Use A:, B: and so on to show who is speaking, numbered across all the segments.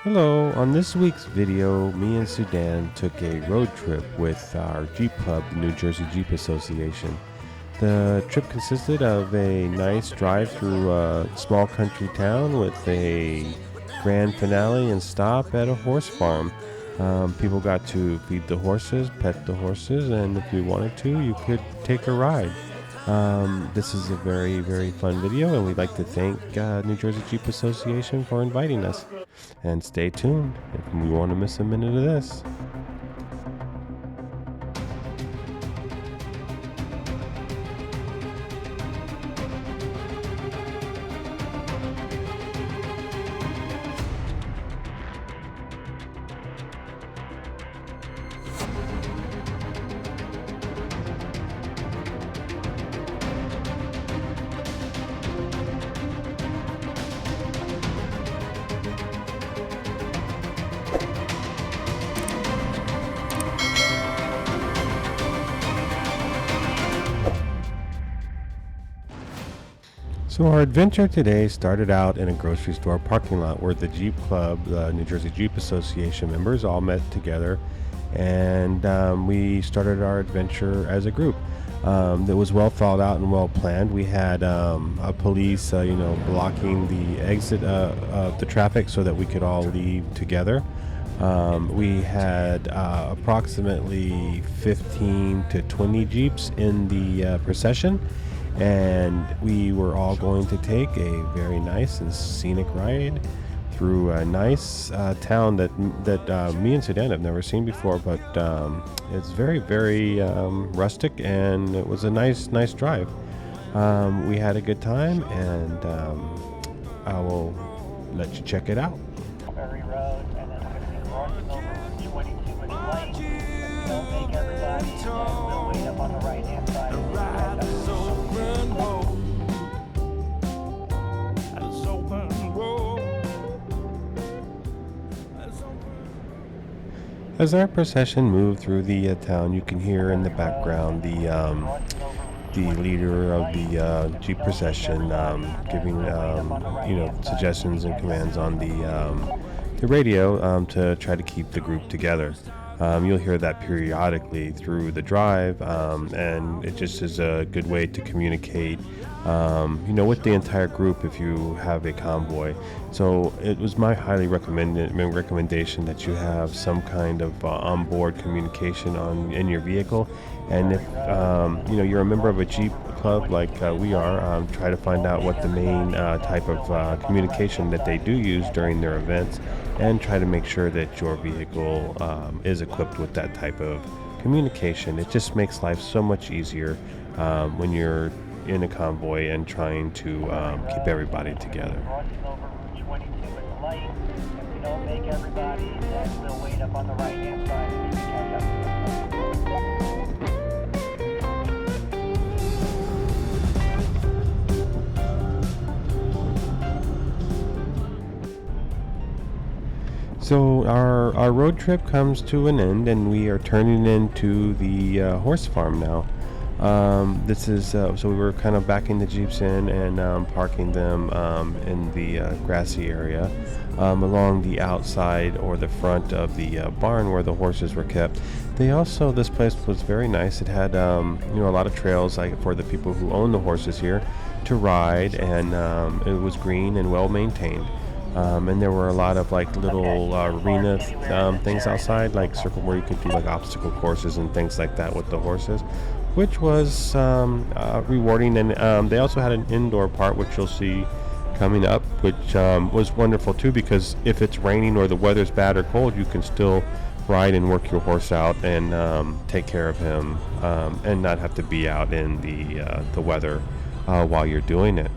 A: Hello, on this week's video, me and Sudan took a road trip with our Jeep Club, New Jersey Jeep Association. The trip consisted of a nice drive through a small country town with a grand finale and stop at a horse farm. People got to feed the horses, pet the horses, and if you wanted to, you could take a ride. This is a very, very fun video, and we'd like to thank New Jersey Jeep Association for inviting us. And stay tuned if you want to miss a minute of this. So our adventure today started out in a grocery store parking lot where the Jeep Club, the New Jersey Jeep Association members all met together, and we started our adventure as a group. That was well thought out and well planned. We had a police, blocking the exit of the traffic so that we could all leave together. We had approximately 15 to 20 Jeeps in the procession, and we were all going to take a very nice and scenic ride through a nice town that me and Sudan have never seen before, but it's very, very rustic, and it was a nice drive. We had a good time, and I will let you check it out.
B: Road, and then we're going to be crossing over 22 at the light. Don't make everybody, and we'll wait up on the right-hand side.
A: As our procession moved through the town, you can hear in the background the leader of the Jeep procession giving suggestions and commands on the radio to try to keep the group together. You'll hear that periodically through the drive, and it just is a good way to communicate with the entire group if you have a convoy. So it was my highly recommendation that you have some kind of onboard communication in your vehicle. And if you're a member of a Jeep club like we are, try to find out what the main type of communication that they do use during their events, and try to make sure that your vehicle is equipped with that type of communication. It just makes life so much easier when you're in a convoy and trying to keep everybody together.
B: Crossing over Route 22 at the light. If we don't make everybody, then we'll wait up on the right-hand side and maybe catch up.
A: So our road trip comes to an end, and we are turning into the horse farm now. This is so we were kind of backing the Jeeps in and parking them in the grassy area along the outside or the front of the barn where the horses were kept. This place was very nice. It had a lot of trails for the people who own the horses here to ride, and it was green and well maintained. And there were a lot of little arena things outside, like circle where you could do obstacle courses and things like that with the horses, which was rewarding. And they also had an indoor part, which you'll see coming up, which was wonderful too, because if it's raining or the weather's bad or cold, you can still ride and work your horse out and take care of him and not have to be out in the weather while you're doing it.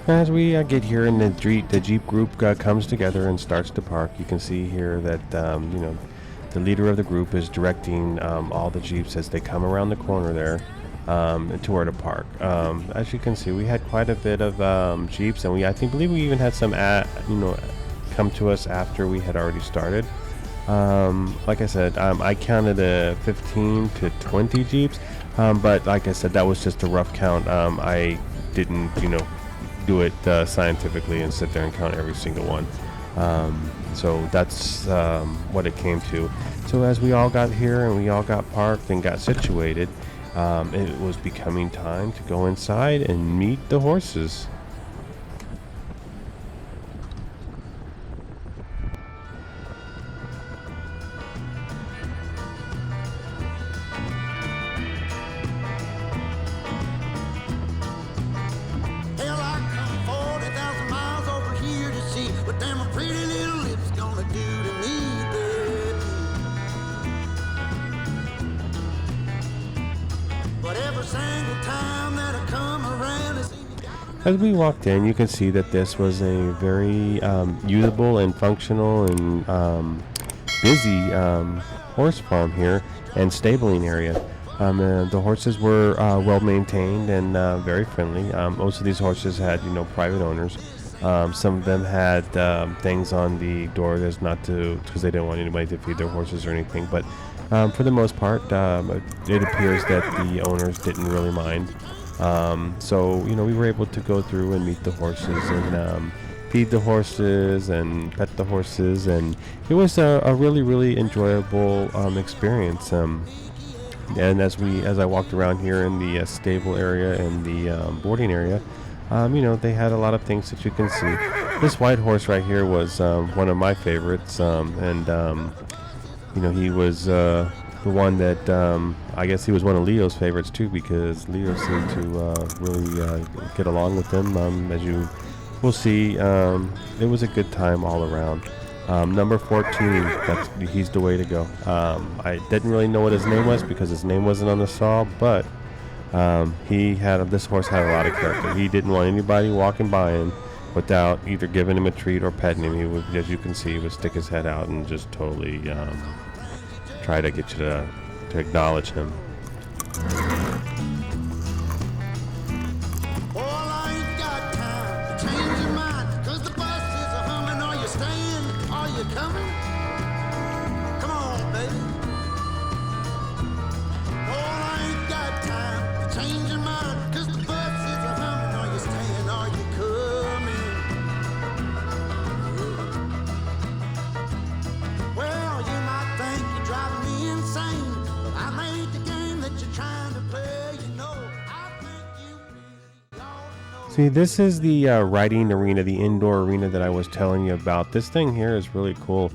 A: As we get here and the Jeep group comes together and starts to park, you can see here that, the leader of the group is directing all the Jeeps as they come around the corner there to where to park. As you can see, we had quite a bit of Jeeps, and I believe we even had some, come to us after we had already started. Like I said, I counted 15 to 20 Jeeps, but like I said, that was just a rough count. I didn't, do it scientifically and sit there and count every single one. So that's what it came to. So as we all got here and we all got parked and got situated, it was becoming time to go inside and meet the horses.
C: Hell, I come 40,000 miles over here to see what them pretty little lips gonna do to me, baby. But every single time that I come around, it's
A: As we walked in, you can see that this was a very usable and functional and busy horse farm here and stabling area. The horses were well maintained and very friendly. Most of these horses had, private owners. Some of them had things on the door as not to, because they didn't want anybody to feed their horses or anything. But for the most part, it appears that the owners didn't really mind. So, we were able to go through and meet the horses and feed the horses and pet the horses, and it was a really, really enjoyable experience. And as I walked around here in the stable area and the boarding area, they had a lot of things that you can see. This white horse right here was one of my favorites, and he was the one that I guess he was one of Leo's favorites too, because Leo seemed to really get along with him. As you will see, it was a good time all around. Number 14, he's the way to go. I didn't really know what his name was because his name wasn't on the saw, but this horse had a lot of character. He didn't want anybody walking by him without either giving him a treat or petting him. He would, as you can see, he would stick his head out and just totally try to get you to acknowledge him.
C: Well, I ain't got time to change your mind, 'cause the bus is a humming. Are you staying? Are you coming? Come on, baby. Well, I ain't got time to change your mind, 'cause the bus is a humming. Are you staying? Are you coming? Well, you might think you're driving me insane, but I made the game that you're trying to play. I think you really ought to know.
A: See, this is the riding arena, the indoor arena that I was telling you about. This thing here is really cool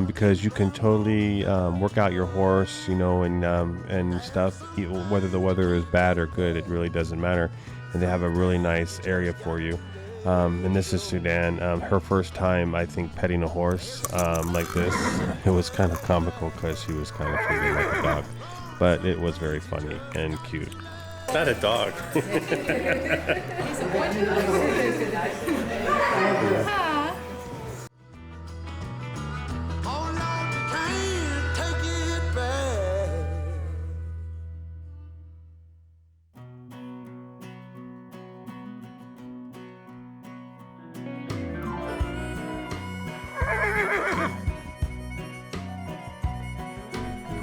A: because you can totally work out your horse, and stuff. Whether the weather is bad or good, it really doesn't matter. And they have a really nice area for you. And this is Sudan. Her first time, I think, petting a horse like this. It was kind of comical because she was kind of treated like a dog. But it was very funny and cute. It's not a dog.
C: Oh, Lord, you can't take it back.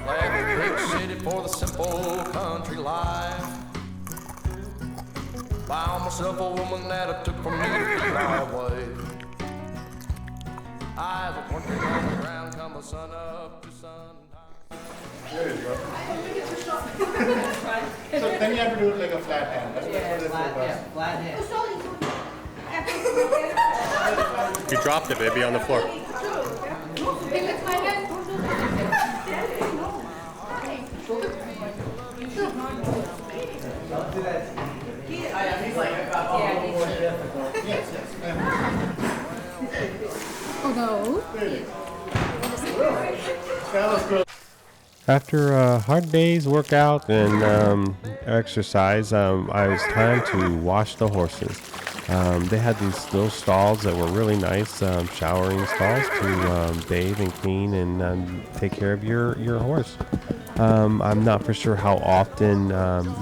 D: Left a big city for the simple country life. Found myself a woman that it took from me to be my wife. I was working on the ground, come the sun up to sun.
E: So then you have to do it like a flat hand. That's what it's for.
F: Flat head.
A: You dropped it, baby, on the floor. After a hard day's workout and exercise, it was time to wash the horses. They had these little stalls that were really nice, showering stalls to bathe and clean and take care of your horse. I'm not for sure how often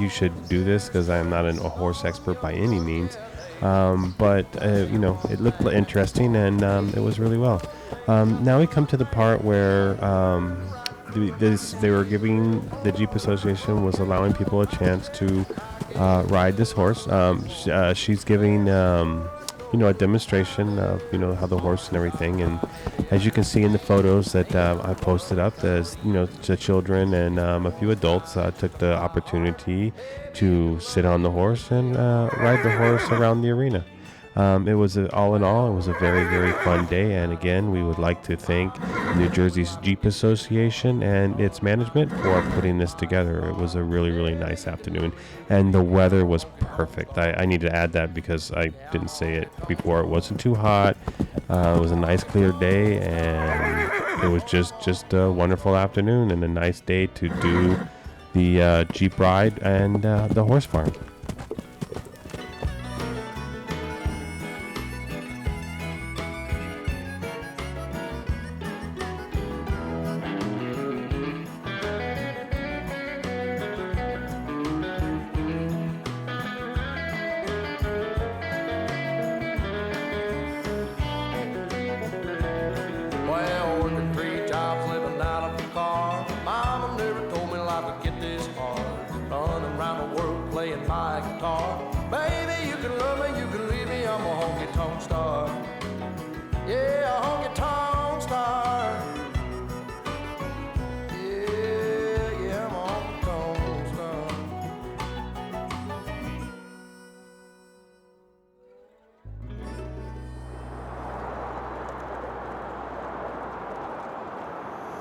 A: you should do this because I'm not a horse expert by any means. But it looked interesting and it was really well. Now we come to the part where they were giving, the Jeep Association was allowing people a chance to ride this horse. She's giving a demonstration of how the horse and everything, and as you can see in the photos that I posted up, there's the children and a few adults took the opportunity to sit on the horse and ride the horse around the arena. It was all in all, it was a very, very fun day. And again, we would like to thank New Jersey's Jeep Association and its management for putting this together. It was a really, really nice afternoon, and the weather was perfect. I need to add that because I didn't say it before. It wasn't too hot. It was a nice, clear day, and it was just a wonderful afternoon and a nice day to do the Jeep ride and the horse farm.
D: Well, working 3 jobs, living out of the car. Mama never told me life would get this hard. Running around the world playing my guitar. Baby, you can love me, you can leave me, I'm a honky-tonk star. Yeah, a honky-tonk star. Yeah, I'm a honky-tonk star.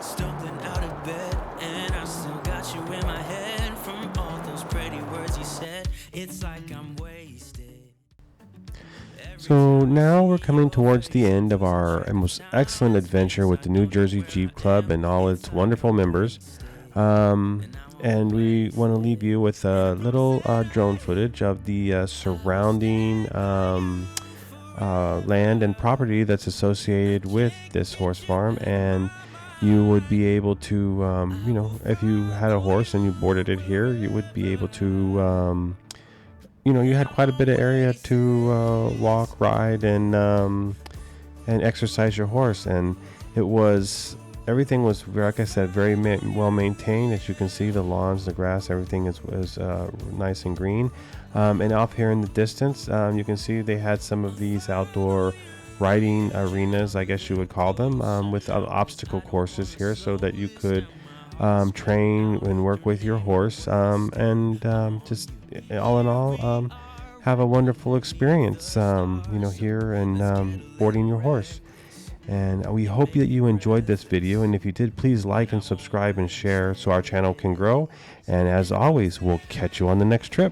F: Stumbling out of bed, and I still got you in my head from all those pretty words you said. It's like I'm wasted.
A: So now we're coming towards the end of our most excellent adventure with the New Jersey Jeep Club and all its wonderful members. And we want to leave you with a little drone footage of the surrounding land and property that's associated with this horse farm. And you would be able to, if you had a horse and you boarded it here, you would be able to, you had quite a bit of area to walk, ride, and exercise your horse. And everything was, like I said, very well maintained. As you can see, the lawns, the grass, everything is nice and green. And off here in the distance, you can see they had some of these outdoor riding arenas, I guess you would call them, with obstacle courses here so that you could train and work with your horse and just all in all have a wonderful experience here and boarding your horse. And we hope that you enjoyed this video, and if you did, please like and subscribe and share so our channel can grow. And as always, we'll catch you on the next trip.